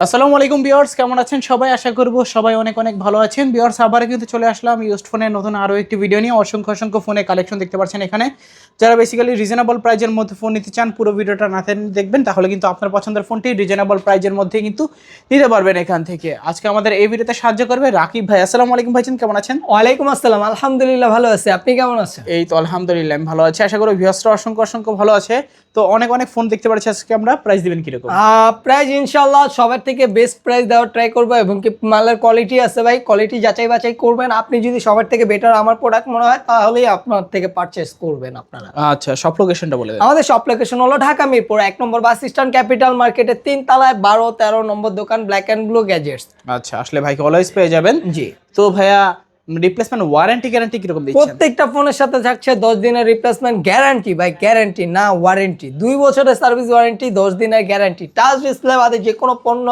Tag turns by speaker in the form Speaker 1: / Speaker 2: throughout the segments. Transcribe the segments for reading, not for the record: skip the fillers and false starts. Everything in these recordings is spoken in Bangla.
Speaker 1: আসসালামু আলাইকুম ভিউয়ার্স, কেমন আছেন সবাই? আশা করব সবাই অনেক অনেক ভালো আছেন। ভিউয়ার্স, আবার কিন্তু চলে আসলাম ইউজড ফোনের নতুন আরও একটি ভিডিও নিয়ে। অসংখ্য ফোনের কালেকশন দেখতে পাচ্ছেন এখানে। যারা বেসিক্যালি রিজনেবল প্রাইজের মধ্যে ফোন নিতে চান, পুরো ভিডিওটা না টেনে দেখবেন, তাহলে কিন্তু আপনার পছন্দের ফোনটি রিজনেবল প্রাইজের মধ্যে কিন্তু নিতে পারবেন এখান থেকে। আজকে আমাদের এই ভিডিওতে সাহায্য করবে রাকিব ভাই। আসসালামু আলাইকুম ভাইজান, কেমন আছেন?
Speaker 2: ওয়ালাইকুম আসসালাম, আলহামদুলিল্লাহ ভালো আছি। আপনি কেমন আছেন?
Speaker 1: এই তো আলহামদুলিল্লাহ আমি ভালো আছি। আশা করি ভিউয়ার্সরা অসংখ্য ভালো আছে। তো অনেক ফোন দেখতে পাচ্ছি আজকে আমরা। প্রাইস দিবেন কিরকম?
Speaker 2: প্রাইস ইনশাআল্লাহ সবার থেকে বেস্ট প্রাইস দেওয়ার ট্রাই করবো, এবং কি মালের কোয়ালিটি আছে ভাই, কোয়ালিটি যাচাই বাছাই করবেন। আপনি যদি সবার থেকে বেটার আমার প্রোডাক্ট মনে হয়, তাহলেই আপনার থেকে পারচেস করবেন আপনারা।
Speaker 1: আচ্ছা, সব লোকেশনটা বলে দেন।
Speaker 2: আমাদের শপ লোকেশন হলো ঢাকা মিরপুর 1 নম্বর বাস স্ট্যান্ড, ক্যাপিটাল মার্কেটের 3 তলায় 12-13 নম্বর দোকান, ব্ল্যাক অ্যান্ড ব্লু গ্যাজেটস।
Speaker 1: আচ্ছা, আসলে ভাইকে অলওয়েজ পেয়ে যাবেন।
Speaker 2: জি।
Speaker 1: তো ভাইয়া, রিপ্লেসমেন্ট ওয়ারেন্টি গ্যারান্টি কিরকম দিচ্ছেন?
Speaker 2: প্রত্যেকটা ফোনের সাথে থাকছে 10 দিনের রিপ্লেসমেন্ট গ্যারান্টি ভাই, গ্যারান্টি না ওয়ারেন্টি। 2 বছরের সার্ভিস ওয়ারেন্টি, 10 দিনের গ্যারান্টি। টাচ ডিসপ্লে বাদে যে কোনো পণ্য,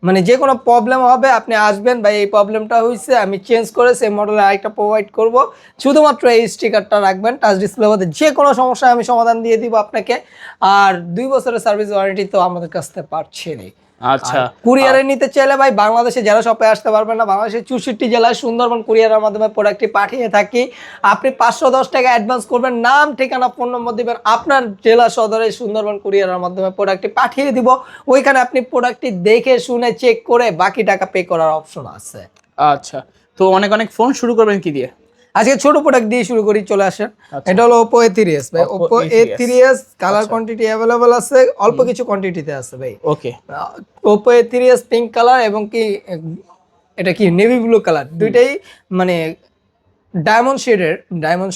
Speaker 2: মানে যে কোনো প্রবলেম হবে আপনি আসবেন ভাই, এই প্রবলেমটা হয়েছে, আমি চেঞ্জ করে সেই মডেলের আরেকটা প্রোভাইড করব। শুধুমাত্র এই স্টিকারটা রাখবেন। টাচ ডিসপ্লে বাদে যে কোনো সমস্যা আমি সমাধান দিয়ে দিব আপনাকে। আর 2 বছরের সার্ভিস ওয়ারেন্টি তো আমাদের কাছ থেকে পাচ্ছেনই।
Speaker 1: আচ্ছা,
Speaker 2: কুরিয়ারে নিতে চাইলে ভাই, বাংলাদেশে যারা শপে আসতে পারবেন না, বাংলাদেশের 64 জেলায় সুন্দরবন কুরিয়ারের মাধ্যমে প্রোডাক্টটি পাঠিয়ে থাকি। আপনি 510 টাকা অ্যাডভান্স করবেন, নাম ঠিকানা ফোন নম্বর দিবেন, আপনার জেলা সদরে সুন্দরবন কুরিয়ারের মাধ্যমে প্রোডাক্টটি পাঠিয়ে দিব। ওইখানে আপনি প্রোডাক্টটি দেখে শুনে চেক করে বাকি টাকা পে করার অপশন আছে।
Speaker 1: আচ্ছা, তো অনেক ফোন শুরু করবেন কি দিয়ে?
Speaker 2: আজকে ছোট প্রোডাক্ট দিয়ে শুরু করি, চলে আসেন। এটা হলো Oppo A3s ভাই। Oppo A3s colour quantity available আছে, অল্প কিছু কোয়ান্টিটিতে আছে ভাই।
Speaker 1: ওকে,
Speaker 2: Oppo A3s পিঙ্ক কালার এবং কি এটা কি নেভি ব্লু কালার, দুইটাই মানে ডায়মন্ড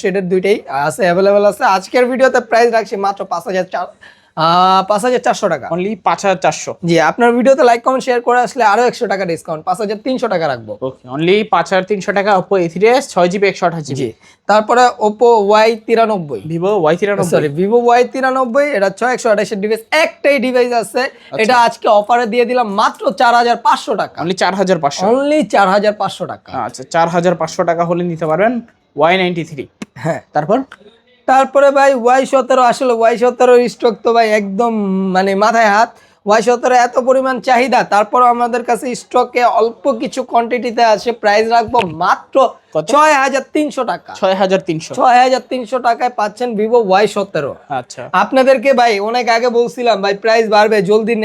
Speaker 2: শেডের দুইটাই আছে, अवेलेबल আছে। আজকের ভিডিওতে প্রাইস রাখছি মাত্র 5400 টাকা।
Speaker 1: অনলি 5400।
Speaker 2: জি, আপনার ভিডিওতে লাইক কমেন্ট শেয়ার করে আসলে আরো 100 টাকা ডিসকাউন্ট, 5300 টাকা রাখবো।
Speaker 1: ওকে, অনলি 5300 টাকা Oppo A3s 6GB 128GB।
Speaker 2: জি, তারপরে Oppo Y93,
Speaker 1: Vivo Y93,
Speaker 2: sorry Vivo Y93, এটা 6128 এর ডিভাইস, একটাই ডিভাইস আছে। এটা আজকে অফারে দিয়ে দিলাম মাত্র 4500 টাকা।
Speaker 1: অনলি 4500,
Speaker 2: অনলি 4500 টাকা।
Speaker 1: আচ্ছা, 4500 টাকা হলে নিতে পারবেন Y93।
Speaker 2: হ্যাঁ,
Speaker 1: তারপরে
Speaker 2: ভাই Y17, আসলে Y17 স্টক তো ভাই একদম মানে মাথায় হাত। Y17 এত পরিমাণ চাহিদা, তারপর আমাদের কাছে স্টকে অল্প কিছু কোয়ান্টিটিতে আছে। প্রাইস রাখবো মাত্র 6300 টাকা। 6300 টাকায় পাচ্ছেন Vivo Y17।
Speaker 1: আচ্ছা,
Speaker 2: আপনাদেরকে ভাই অনেক আগে বলছিলাম ভাই প্রাইস বাড়বে, জলদি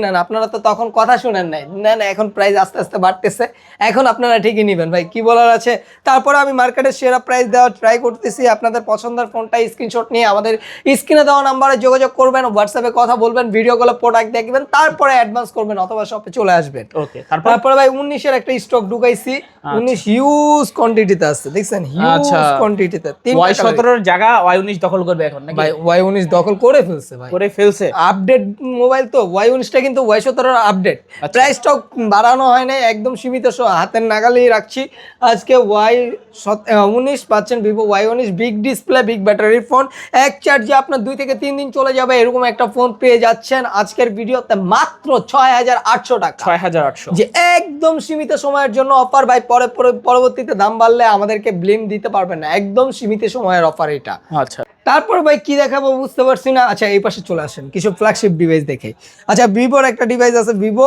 Speaker 2: নেন। আপনারা তো তখন কথা শুনেন নাই। না, এখন প্রাইস আস্তে আস্তে বাড়তেছে, এখন আপনারা ঠিকই নেবেন ভাই, কি বলার আছে। তারপরে আমি মার্কেটের সেরা প্রাইস দেওয়ার ট্রাই করতেছি। আপনাদের পছন্দের ফোনটা স্ক্রিনশট নিয়ে আমাদের স্ক্রিনে দেওয়া নাম্বারে যোগাযোগ করবেন, হোয়াটসঅ্যাপে কথা বলবেন, ভিডিও কলে প্রোডাক্ট দেখবেন, তারপরে অ্যাডভান্স করবেন অথবা শপে চলে আসবেন।
Speaker 1: ওকে,
Speaker 2: তারপরে ভাই 19 এর একটা স্টক ঢুকাইছি। 19 হিউজ কোয়ান্টিটিতে আছে, দেখছেন, হিউজ কোয়ান্টিটিতে।
Speaker 1: Y17 এর জায়গা Y19 দখল করবে এখন নাকি?
Speaker 2: ভাই Y19 দখল করে ফেলছে। আপডেট মোবাইল তো Y19 টা, কিন্তু Y17 এর আপডেট। প্রাইসটাও বাড়ানো হয় না, একদম সীমিত, হাতের নাগালেই রাখছি। আজকে Y19 পাচ্ছেন Vivo Y19 big display, big ব্যাটারির ফোন। এক চার্জে আপনার 2 থেকে 3 দিন চলে যাবে, এরকম একটা ফোন পেয়ে যাচ্ছেন আজকের ভিডিওতে মাত্র 6800 টাকা।
Speaker 1: 6800,
Speaker 2: যে একদম সীমিত সময়ের জন্য অফার ভাই। পরবর্তীতে দাম বাড়লে আমাদেরকে ব্লেম দিতে পারবেন না, একদম সীমিত সময়ের অফার এটা।
Speaker 1: আচ্ছা,
Speaker 2: তারপর ভাই কি দেখাবো বুঝতে পারছি না। আচ্ছা, এই পাশে চলে আসেন, কিছু ফ্ল্যাগশিপ ডিভাইস দেখে। আচ্ছা, ভিভোর একটা ডিভাইস আছে, ভিভো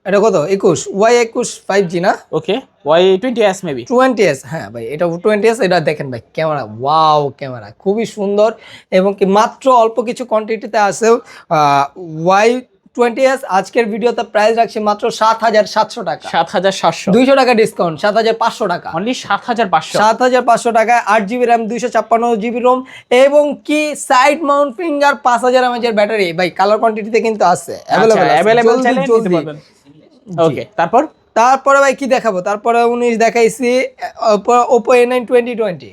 Speaker 2: এটা কত 21 Y21 5G না?
Speaker 1: ওকে, Y20s মেবি
Speaker 2: 20s। হ্যাঁ ভাই, এটা 20s। এটা দেখেন ভাই, ক্যামেরা, ওয়াও, ক্যামেরা খুবই সুন্দর, এবং কি মাত্র অল্প কিছু কোয়ান্টিটিতে আছে Y20s। আজকের ভিডিওতে প্রাইস রাখছি মাত্র 7700 টাকা।
Speaker 1: 7700,
Speaker 2: 200 টাকা ডিসকাউন্ট, 7500 টাকা।
Speaker 1: অনলি 7500।
Speaker 2: 7500 টাকায় 8GB র্যাম, 256GB রোম, এবং কি সাইড মাউন্ট ফিঙ্গার, 5000 mAh এর ব্যাটারি। ভাই কালার কোয়ান্টিটিতে কিন্তু আছে,
Speaker 1: अवेलेबल চাইলে নিতে পারবেন। ওকে,
Speaker 2: তারপরে ভাই কি দেখাবো? তারপরে 19 দেখাইছি, Oppo A9 2020।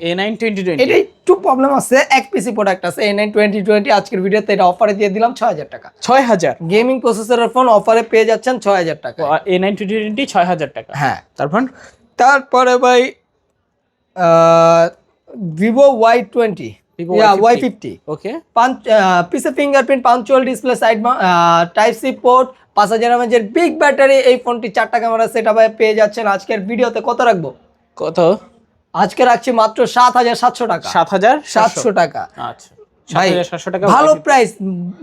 Speaker 2: এটা একটু প্রবলেম আছে, এক পিসি প্রোডাক্ট আছে A9 2020। আজকের ভিডিওতে এটা অফারে দিয়ে দিলাম 6000 টাকা।
Speaker 1: 6000
Speaker 2: গেমিং প্রসেসরের ফোন অফারে পেয়ে যাচ্ছেন 6000 টাকা।
Speaker 1: A9 2020 6000 টাকা।
Speaker 2: হ্যাঁ,
Speaker 1: তারপরে
Speaker 2: ভাই Vivo Y20, Y50।
Speaker 1: ওকে,
Speaker 2: পিসে fingerprint, punch hole display, side type C port, 5000 mAh এর বিগ ব্যাটারি। এই ফোনটি 4টা ক্যামেরা সেটআপ পেয়ে যাচ্ছেন। আজকের ভিডিওতে কত রাখবো?
Speaker 1: কত?
Speaker 2: আজকে রাখছি মাত্র 7700 টাকা।
Speaker 1: 7700
Speaker 2: টাকা।
Speaker 1: আচ্ছা,
Speaker 2: ভাই
Speaker 1: 7700 টাকা
Speaker 2: ভালো প্রাইস,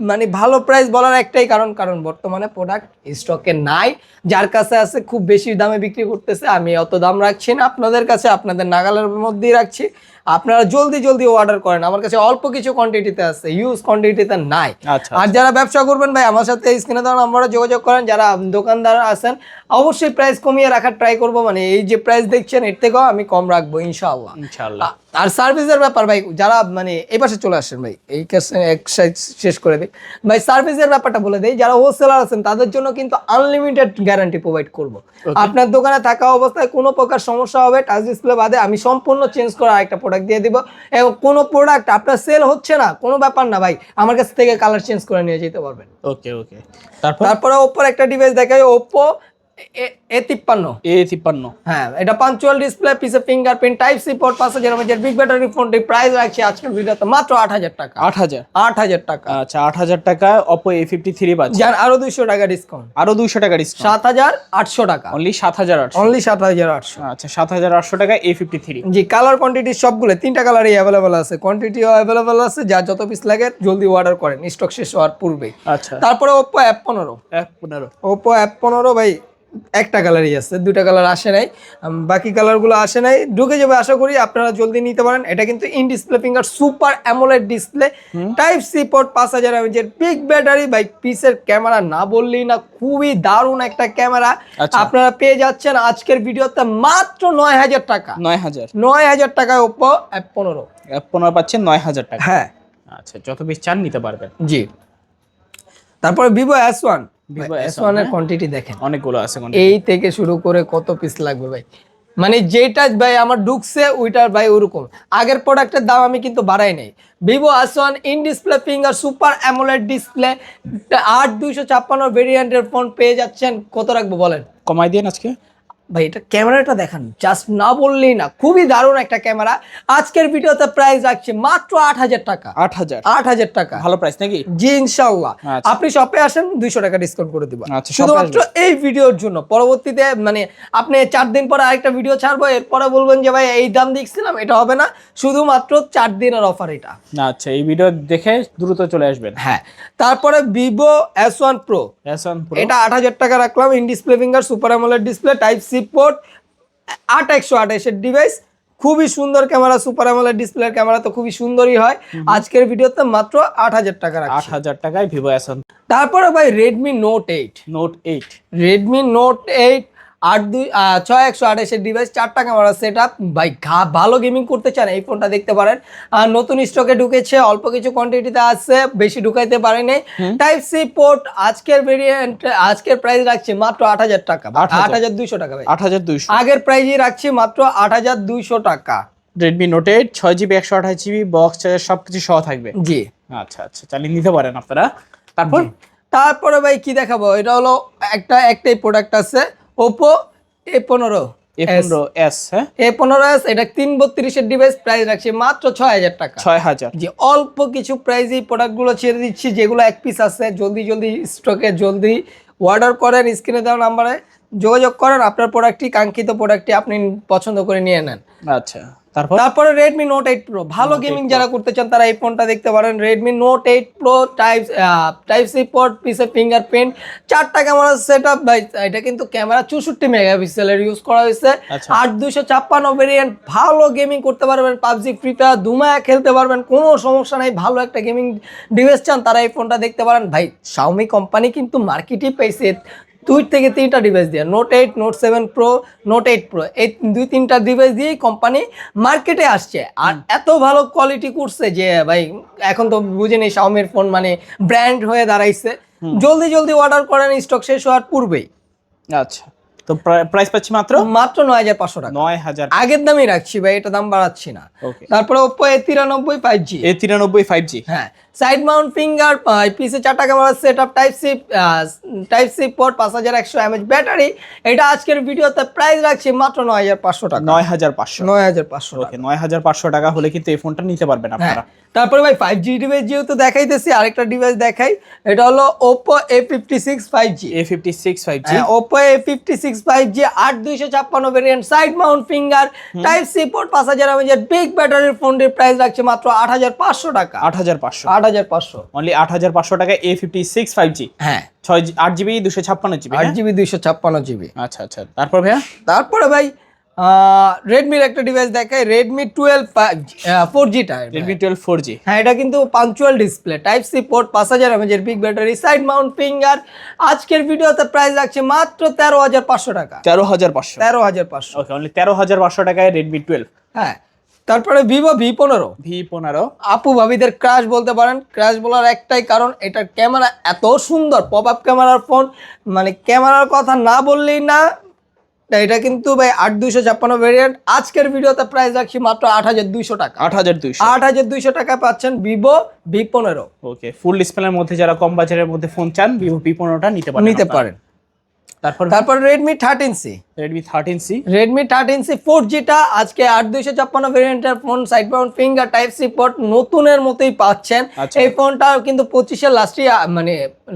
Speaker 2: মানে ভালো প্রাইস বলার একটাই কারণ বর্তমানে প্রোডাক্ট স্টকে নাই, যার কাছে আছে খুব বেশি দামে বিক্রি করতেছে। আমি অত দাম রাখছি না আপনাদের কাছে, আপনাদের নাগালের মধ্যেই রাখছি। আপনারা জলদি অর্ডার করেন, আমার কাছে অল্প কিছু কোয়ান্টিটিতে আছে, হিউজ কোয়ান্টিটিতে নাই।
Speaker 1: আচ্ছা
Speaker 2: আর যারা ব্যবসা করবেন ভাই আমার সাথে স্ক্রিনে দেওয়া নম্বরে যোগাযোগ করেন। যারা দোকানদার আছেন অবশ্যই প্রাইস কমিয়ে রাখার ট্রাই করবো, মানে এই যে প্রাইস দেখছেন এর থেকেও আমি কম রাখবো ইনশাআল্লাহ।
Speaker 1: ইনশাআল্লাহ।
Speaker 2: আর সার্ভিসের ব্যাপার ভাই, যারা মানে এই পাশে চলে আসেন ভাই, এই এক সাইড শেষ করে দিই ভাই, সার্ভিসের ব্যাপারটা বলে দেই। যারা হোলসেলার আছেন তাদের জন্য কিন্তু আনলিমিটেড গ্যারান্টি প্রোভাইড করব। আপনার দোকানে থাকা অবস্থায় কোনো প্রকার সমস্যা হবে টাচ ডিসপ্লে বাদে আমি সম্পূর্ণ চেঞ্জ করে আরেকটা প্রোডাক্ট দিয়ে দিব। এবং কোনো প্রোডাক্ট আপনার সেল হচ্ছে না, কোনো ব্যাপার না ভাই, আমার কাছ থেকে কালার চেঞ্জ করে নিয়ে যেতে পারবেন।
Speaker 1: ওকে
Speaker 2: তারপরে ওপ্পোর একটা ডিভাইস দেখাই, ওপ্পো A53। হ্যাঁ, এটা পাঞ্চুয়াল ডিসপ্লে, পিছে fingerprint, type C port, 5000 mAh big battery ফোনটি প্রাইস রাখছি আজকের ভিডিওতে মাত্র 8000 টাকা। 8000 টাকা।
Speaker 1: আচ্ছা 8000 টাকা Oppo A53 পাচ্ছেন।
Speaker 2: যার আরো 200 টাকা ডিসকাউন্ট,
Speaker 1: আরো 200 টাকা ডিসকাউন্ট,
Speaker 2: 7800 টাকা।
Speaker 1: অনলি 7800।
Speaker 2: অনলি 7800।
Speaker 1: আচ্ছা 7800 টাকা A53।
Speaker 2: জি, কালার কোয়ান্টিটি সবগুলো 3টা কালারই अवेलेबल আছে, কোয়ান্টিটিও अवेलेबल আছে। যার যত পিস লাগে জলদি অর্ডার করেন স্টক শেষ হওয়ার পূর্বেই।
Speaker 1: আচ্ছা
Speaker 2: তারপরে Oppo F15। Oppo F15 ভাই একটা কালারই আছে, দুটা কালার আসে নাই, বাকি কালারগুলো আসে নাই, ঢুকে যাবে আশা করি, আপনারা জলদি নিতে পারেন। এটা কিন্তু in display finger super AMOLED display, type C port, 5000 mAh big battery. ভাই পিসের ক্যামেরা না বললেই না, খুবই দারুণ একটা ক্যামেরা। আপনারা পেয়ে যাচ্ছেন আজকের ভিডিওতে মাত্র 9000 টাকা। 9000 টাকায় Oppo F15
Speaker 1: পাচ্ছেন 9000 টাকা।
Speaker 2: হ্যাঁ
Speaker 1: আচ্ছা যত পিস চান নিতে পারবেন।
Speaker 2: জি। তারপরে Vivo S1 এর কোয়ান্টিটি দেখেন,
Speaker 1: অনেকগুলো আছে,
Speaker 2: এই থেকে শুরু করে কত পিস লাগবে ভাই, মানে যেটা ভাই আমার ঢুকছে ওইটার ভাই ওরকম। আগের প্রোডাক্টের দাম আমি কিন্তু বাড়াই নাই। Vivo S1 in display finger super AMOLED display 8256 ভেরিয়েন্টের ফোন পেয়ে যাচ্ছেন। কত রাখবো বলেন?
Speaker 1: কমাই দেন আজকে
Speaker 2: ভাই, এটা ক্যামেরাটা দেখান, জাস্ট না বললেই না, খুবই দারুণ একটা ক্যামেরা। আজকের ভিডিওতে প্রাইস রাখছি মাত্র 8000 টাকা। 8000 টাকা,
Speaker 1: ভালো প্রাইস নাকি?
Speaker 2: জি ইনশাআল্লাহ। আপনি শপে আসেন 200 টাকা ডিসকাউন্ট করে দিব শুধুমাত্র এই ভিডিওর জন্য। পরবর্তীতে মানে আপনি 4 দিন পরে আরেকটা ভিডিও ছাড়বো, এরপরে বলবেন যে ভাই এই দাম দেখছিলাম, এটা হবে না, শুধুমাত্র 4 দিনের অফার এটা।
Speaker 1: আচ্ছা এই ভিডিও দেখে দ্রুত চলে আসবেন।
Speaker 2: হ্যাঁ, তারপরে Vivo S1 Pro, এটা 8000 টাকা রাখলাম, in display finger super AMOLED display, type C port, 8128 এর ডিভাইস, খুবই সুন্দর ক্যামেরা। সুপার অ্যামোলেড ডিসপ্লের ক্যামেরা তো খুবই সুন্দরই হয়। আজকের ভিডিওতে মাত্র 8000 টাকা রাখছি।
Speaker 1: 8000 টাকায় Vivo S1।
Speaker 2: তারপরে ভাই Redmi Note 8। Redmi Note 8 6128 এর ডিভাইস, 4টা ক্যামেরা সেটআপ। ভাই ভালো গেমিং করতে চান এই ফোনটা দেখতে পারেন। আর নতুন স্টকে ঢুকেছে, অল্প কিছু কোয়ান্টিটিতে আছে, বেশি ঢুকাইতে পারেনি। টাইপ সি পোর্ট, আজকের ভেরিয়েন্ট, আজকের প্রাইস রাখছি মাত্র 8000 টাকা। 8200 টাকা ভাই,
Speaker 1: 8200।
Speaker 2: আগের প্রাইসই রাখছি মাত্র 8200 টাকা।
Speaker 1: Redmi Note 8 6GB 128GB box charger সবকিছু সহ থাকবে।
Speaker 2: জি
Speaker 1: আচ্ছা চালিয়ে নিতে পারেন আপনারা।
Speaker 2: তারপরে ভাই কি দেখাবো, এটা হলো একটাই প্রোডাক্ট আছে, Oppo A15s। হ্যাঁ, A15s, এটা 332 এর ডিভাইস, প্রাইস রাখছি মাত্র 6000 টাকা।
Speaker 1: 6000।
Speaker 2: যে অল্প কিছু প্রাইসে প্রোডাক্টগুলো ছেড়ে দিচ্ছি, যেগুলো এক পিস আছে, জলদি স্টকে জলদি অর্ডার করেন, স্ক্রিনে দেওয়া নাম্বারে যোগাযোগ করেন, আপনার প্রোডাক্টটি, কাঙ্ক্ষিত প্রোডাক্টটি আপনি পছন্দ করে নিয়ে নেন।
Speaker 1: আচ্ছা
Speaker 2: তারপরে Redmi Note 8 Pro, ভালো গেমিং যারা করতে চান তারা এই ফোনটা দেখতে পারেন। Redmi Note 8 Pro, type C port, পিছে ফিঙ্গারপ্রিন্ট, 4টা ক্যামেরা সেটআপ। ভাই এটা কিন্তু ক্যামেরা 64 মেগাপিক্সেলের ইউজ করা হয়েছে। 8256 ভেরিয়েন্ট, ভালো গেমিং করতে পারবেন, পাবজি, ফ্রি ফায়ার ধুমায়া খেলতে পারবেন, কোনো সমস্যা নাই। ভালো একটা গেমিং ডিভাইস চান তারা এই ফোনটা দেখতে পারেন। ভাই Xiaomi কোম্পানি কিন্তু মার্কেটে পাইছে 2 থেকে 3টা ডিভাইস দিয়ে, Note 8, Note 7 Pro, Note 8 Pro, এই 2-3টা ডিভাইস দিয়েই কোম্পানি মার্কেটে আসছে। আর এত ভালো কোয়ালিটি করছে যে ভাই এখন তো বুঝেনি Xiaomi ফোন মানে ব্র্যান্ড হয়ে দাঁড়াইছে। জলদি অর্ডার করেন স্টক শেষ হওয়ার পূর্বেই।
Speaker 1: আচ্ছা, তো প্রাইস পাচ্ছি মাত্র
Speaker 2: 9500 টাকা।
Speaker 1: 9000
Speaker 2: আগের দামই রাখছি ভাই, এটা দাম বাড়াচ্ছি না। তারপরে Oppo A93 5G।
Speaker 1: A93 5G,
Speaker 2: হ্যাঁ, সাইড মাউন্ট ফিঙ্গার, পিছে 4টা camera setup, type C port, 5100 mAh battery. এটা আজকের ভিডিওতে প্রাইস রাখছি মাত্র 9500 টাকা।
Speaker 1: 9500
Speaker 2: 9500
Speaker 1: ওকে 9500 টাকা হলে কিন্তু এই ফোনটা নিতে পারবেন আপনারা।
Speaker 2: তারপরে ভাই 5G ডিভাইস যেহেতু দেখাইতেছি, আরেকটা ডিভাইস দেখাই। এটা হলো Oppo A56 5G।
Speaker 1: A56 5G,
Speaker 2: Oppo A56 5G 8256 variant, side mount finger, type C port, 5000 mAh big ব্যাটারির ফোনটির প্রাইস রাখছে মাত্র 8500 টাকা।
Speaker 1: 8500
Speaker 2: 8500
Speaker 1: অনলি 8500 টাকায় A56 5G।
Speaker 2: হ্যাঁ,
Speaker 1: 8GB 256GB।
Speaker 2: 8GB 256GB।
Speaker 1: আচ্ছা আচ্ছা, তারপর ভাইয়া
Speaker 2: তারপরে ভাই রেডমির একটা ডিভাইস দেখাই, রেডমি 12 4G টা।
Speaker 1: Redmi 12 4G।
Speaker 2: হ্যাঁ, এটা কিন্তু punch hole display, type C port, 5000 mAh big battery, side mount finger. আজকের ভিডিওতে প্রাইস রাখছে মাত্র 13500 টাকা।
Speaker 1: 13500
Speaker 2: 13500
Speaker 1: ওকে অনলি 13500 টাকায় Redmi 12।
Speaker 2: হ্যাঁ, তারপরে ভিভো V15।
Speaker 1: V15
Speaker 2: আপু ভাবিদের ক্রাশ বলতে পারেন। ক্রাশ বলার একটাই কারণ, এটার ক্যামেরা এত সুন্দর, পপ আপ ক্যামেরার ফোন, মানে ক্যামেরার কথা না বললেই না। এটা কিন্তু ভাই 8256 ভেরিয়েন্ট। আজকের ভিডিওতে প্রাইস রাখছি মাত্র 8200 টাকা।
Speaker 1: 8200
Speaker 2: 8200 টাকা পাচ্ছেন ভিভো V15।
Speaker 1: ওকে ফুল ডিসপ্লের মধ্যে যারা কম বাজারের মধ্যে ফোন চান Vivo V15টা নিতে পারেন।
Speaker 2: তারপর Redmi 13C।
Speaker 1: Redmi 13C,
Speaker 2: Redmi 13C 4G টা আজকে 8256 ভেরিয়েন্টের phone, side mount finger, type C port, নতুনের মতোই পাচ্ছেন।
Speaker 1: আচ্ছা।
Speaker 2: এই ফোনটা কিন্তু 25 লাস্টে মানে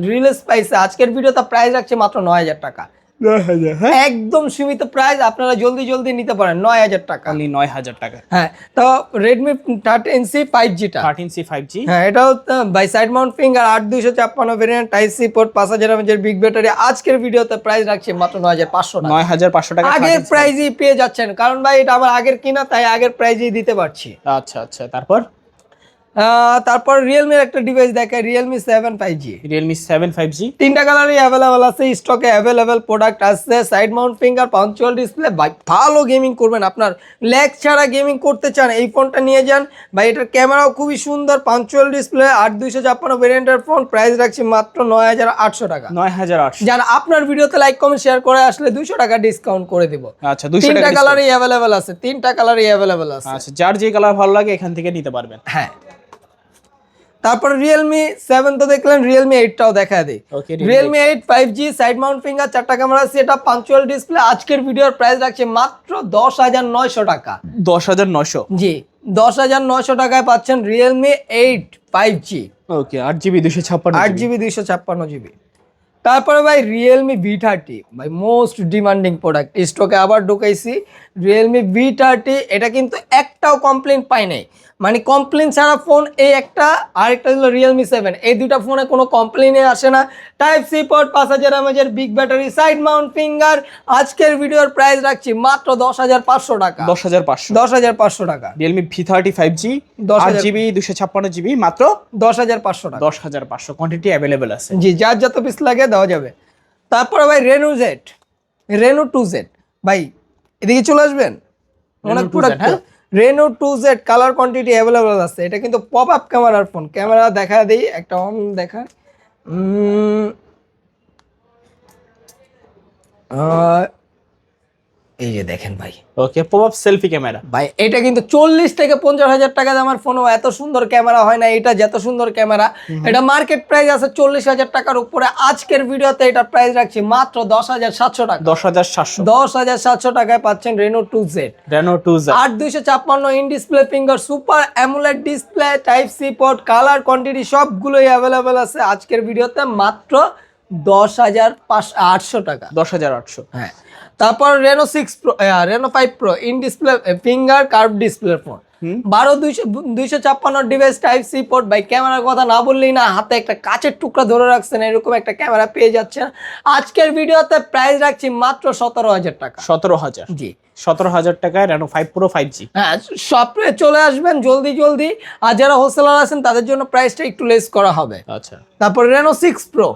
Speaker 2: রিলিজ পাইছে। আজকের ভিডিওতে প্রাইস রাখছে মাত্র 9000 টাকা।
Speaker 1: 9000 হ্যাঁ
Speaker 2: একদম সীমিত প্রাইস, আপনারা জলদি নিতে পারেন 9000 টাকা।
Speaker 1: অনলি 9000 টাকা।
Speaker 2: হ্যাঁ, তো রেডমি 13C 5G টা।
Speaker 1: 13C 5G,
Speaker 2: হ্যাঁ, এটাও by side mount finger, 8256 variant, type C port, 5000 mAh big battery. আজকের ভিডিওতে প্রাইস রাখছে মাত্র 9500 টাকা।
Speaker 1: 9500 টাকা
Speaker 2: আগের প্রাইজই পেয়ে যাচ্ছেন, কারণ ভাই এটা আমার আগের কিনা, তাই আগের প্রাইজই দিতে পারছি।
Speaker 1: আচ্ছা আচ্ছা,
Speaker 2: তারপর রিয়েলমির একটা ডিভাইস দেখায়, রিয়েলমি 7 5G।
Speaker 1: Realme 7 5G,
Speaker 2: 3টা কালারই অ্যাভেলেবল আছে, স্টকে অ্যাভেলেবল প্রোডাক্ট আছে। Side mount finger, punctual display, ভাই ভালো গেমিং করবেন, আপনার ল্যাগ ছাড়া গেমিং করতে চান এই ফোনটা নিয়ে যান ভাই। এটার ক্যামেরাও খুবই সুন্দর, পাঞ্চুয়াল ডিসপ্লে, 8256 ভেরিয়েন্টের ফোন। প্রাইস রাখছি মাত্র 9800 টাকা।
Speaker 1: 9800।
Speaker 2: যারা আপনার ভিডিওতে লাইক কমেন্ট শেয়ার করে আসলে 200 টাকা ডিসকাউন্ট করে দিব।
Speaker 1: আচ্ছা 200 টাকা।
Speaker 2: 3টা কালারই অ্যাভেলেবল আছে, 3টা কালারই অ্যাভেলেবল আছে।
Speaker 1: আচ্ছা, যার যে কালার ভালো লাগে এখান থেকে নিতে পারবেন।
Speaker 2: হ্যাঁ, তারপর রিয়েলমি 7 তো দেখলেন, রিয়েলমি 8টাও দেখা দেই। Realme 8 5G, side mount finger, 4টা ক্যামেরা সেটআপ, পাঞ্চুয়াল ডিসপ্লে। আজকের ভিডিওর প্রাইস রাখছে মাত্র 10900 টাকা।
Speaker 1: 10900
Speaker 2: জি, 10900 টাকায় পাচ্ছেন রিয়েলমি 8 5G।
Speaker 1: ওকে 8GB 256
Speaker 2: 8GB 256GB। তারপরে ভাই রিয়েলমি V30, ভাই মোস্ট ডিমান্ডিং প্রোডাক্ট, স্টকে আবার ঢুকাইছি রিয়েলমি V30। এটা কিন্তু একটাও কমপ্লেন পাই নাই, মানে কমপ্লেন ছাড়া ফোন এই একটা, আরেকটা হলো রিয়েলমি 7। এই দুইটা ফোনে কোনো কমপ্লেনে আসে না। Type C port, 5000 mAh big battery, side mount finger. আজকের ভিডিওর প্রাইস রাখছি মাত্র 10500 টাকা। 10500 টাকা।
Speaker 1: Realme V30 5G, 8GB 256GB মাত্র
Speaker 2: 10500 টাকা।
Speaker 1: 10500, কোয়ান্টিটি अवेलेबल আছে।
Speaker 2: জি, যার যত পিস লাগে দেওয়া যাবে। তারপরে ভাই রেনো 2Z, ভাই এদিকে চলে আসবেন, অনেক product. Reno 2Z colour quantity available আছে। এটা কিন্তু পপ আপ ক্যামেরার ফোন। ক্যামেরা দেখা দেই, একটা অন দেখা। এই যে দেখেন ভাই,
Speaker 1: okay pop up selfie camera.
Speaker 2: ভাই এটা কিন্তু 40 থেকে 50,000 টাকা দামের ফোনও এত সুন্দর ক্যামেরা হয় না। এটা যত সুন্দর ক্যামেরা, এটা মার্কেট প্রাইস আছে 40,000 টাকার উপরে। আজকের ভিডিওতে এটার প্রাইস রাখছি মাত্র 10700 টাকা। 10700 টাকায় পাচ্ছেন Reno 2Z। 8256 in display finger, super AMOLED display, type C port, colour quantity সবগুলোই অ্যাভেলেবল আছে। আজকের ভিডিওতে মাত্র 10800 টাকা।
Speaker 1: 10800
Speaker 2: হ্যাঁ, তারপর Reno 5 pro in display finger curve display phone, 12256 device, type C port. ভাই ক্যামেরার কথা না বললেই না, হাতে একটা কাচের টুকরা ধরে রাখছেন, এরকম একটা ক্যামেরা পেয়ে যাচ্ছেন। আজকের ভিডিওতে প্রাইস রাখছি মাত্র 17000 টাকা।
Speaker 1: 17000
Speaker 2: জি,
Speaker 1: 17000 টাকায় রেনো 5 প্রো 5G।
Speaker 2: হ্যাঁ, শপে চলে আসবেন জলদি। আর যারা হোলসেলার আছেন তাদের জন্য প্রাইসটা একটু লেস করা হবে।
Speaker 1: আচ্ছা,
Speaker 2: তারপর রেনো 6 প্রো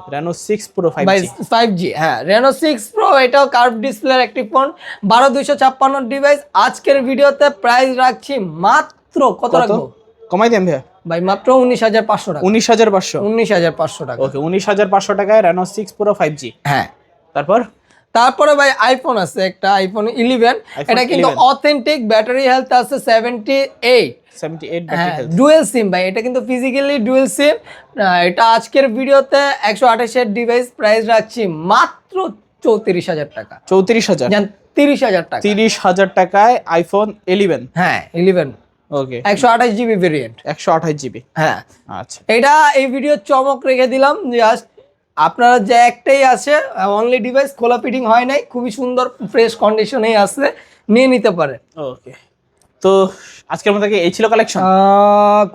Speaker 1: 5G।
Speaker 2: হ্যাঁ, রেনো 6 প্রো এটাও কার্ভ ডিসপ্লের একটি ফোন, 12256 ডিভাইস। আজকের ভিডিওতে প্রাইস রাখছি মাত্র কত রাখবো,
Speaker 1: কমাই দেন ভাই?
Speaker 2: ভাই মাত্র 19500 টাকা।
Speaker 1: 19500
Speaker 2: 19500 টাকা।
Speaker 1: ওকে 19500 টাকায় রেনো 6 প্রো 5G।
Speaker 2: হ্যাঁ,
Speaker 1: তারপর
Speaker 2: তারপরে ভাই আইফোন আছে একটা আইফোন 11, এটা কিন্তু অথেন্টিক, ব্যাটারি হেলথ আছে 78।
Speaker 1: 78 ব্যাটারি হেলথ,
Speaker 2: ডুয়েল সিম ভাই, এটা কিন্তু ফিজিক্যালি ডুয়েল সিম। এটা আজকের ভিডিওতে 128 এর ডিভাইস প্রাইস রাখছি মাত্র 34,000 টাকা।
Speaker 1: 34,000,
Speaker 2: জান 30,000 টাকা,
Speaker 1: 30,000 টাকায় আইফোন 11।
Speaker 2: হ্যাঁ 11,
Speaker 1: ওকে,
Speaker 2: 128 জিবি ভেরিয়েন্ট,
Speaker 1: 128 জিবি।
Speaker 2: হ্যাঁ
Speaker 1: আচ্ছা,
Speaker 2: এটা এই ভিডিও চমক রেখে দিলাম, জাস্ট আপনারা যে একটাই আছে অনলি ডিভাইস, খোলা ফিটিং হয় নাই, খুবই সুন্দর ফ্রেশ কন্ডিশনেই আছে, নিয়ে নিতে পারে।
Speaker 1: ওকে, তো আজকের মতো কি এই ছিল কালেকশন?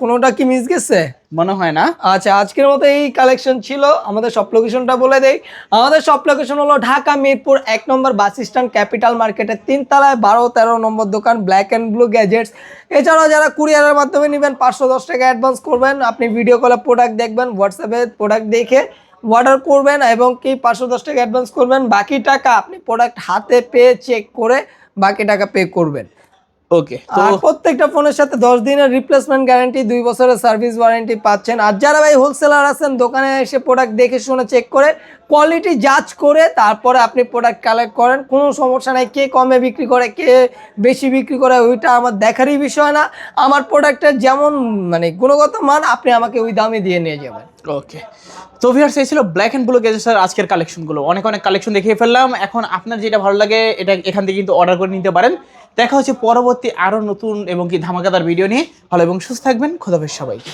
Speaker 2: কোনোটা কি মিস গেছে?
Speaker 1: মনে হয় না।
Speaker 2: আচ্ছা, আজকের মতো এই কালেকশন ছিল। আমাদের শপ লোকেশনটা বলে দেই। আমাদের শপ লোকেশন হলো ঢাকা মিরপুর 1 নম্বর বাস স্ট্যান্ড, ক্যাপিটাল মার্কেটের 3 তলায় 12-13 নম্বর দোকান, ব্ল্যাক অ্যান্ড ব্লু গ্যাজেটস। এছাড়াও যারা কুরিয়ারের মাধ্যমে নেবেন 510 টাকা অ্যাডভান্স করবেন, আপনি ভিডিও কলে প্রোডাক্ট দেখবেন, হোয়াটসঅ্যাপে প্রোডাক্ট দেখে অর্ডার করবেন এবং কি 510 টাকা অ্যাডভান্স করবেন, বাকি টাকা আপনি প্রোডাক্ট হাতে পেয়ে চেক করে বাকি টাকা পে করবেন।
Speaker 1: ওকে,
Speaker 2: আর প্রত্যেকটা ফোনের সাথে 10 দিনের রিপ্লেসমেন্ট গ্যারান্টি, 2 বছরের সার্ভিস ওয়ারেন্টি পাচ্ছেন। আর যারা ভাই হোলসেলার আছেন, দোকানে এসে প্রোডাক্ট দেখে শুনে চেক করে কোয়ালিটি জাজ করে তারপরে আপনি প্রোডাক্ট কালেক্ট করেন, কোনো সমস্যা নাই। কে কমে বিক্রি করে কে বেশি বিক্রি করে ওইটা আমার দেখারই বিষয় না। আমার প্রোডাক্টের যেমন মানে গুণগত মান, আপনি আমাকে ওই দামে দিয়ে নিয়ে যাবেন।
Speaker 1: ওকে, তো ভিউয়ার্স এই ছিল ব্ল্যাক অ্যান্ড ব্লু গ্যাজেটসের আজকের কালেকশনগুলো। অনেক কালেকশন দেখিয়ে ফেললাম। এখন আপনার যেটা ভালো লাগে এটা এখান থেকে কিন্তু অর্ডার করে নিতে পারেন। দেখা হচ্ছে পরবর্তী আরো নতুন এবং কি ধামাকাদার ভিডিও নিয়ে। ভালো এবং সুস্থ থাকবেন। খোদা হাফেজ সবাইকে।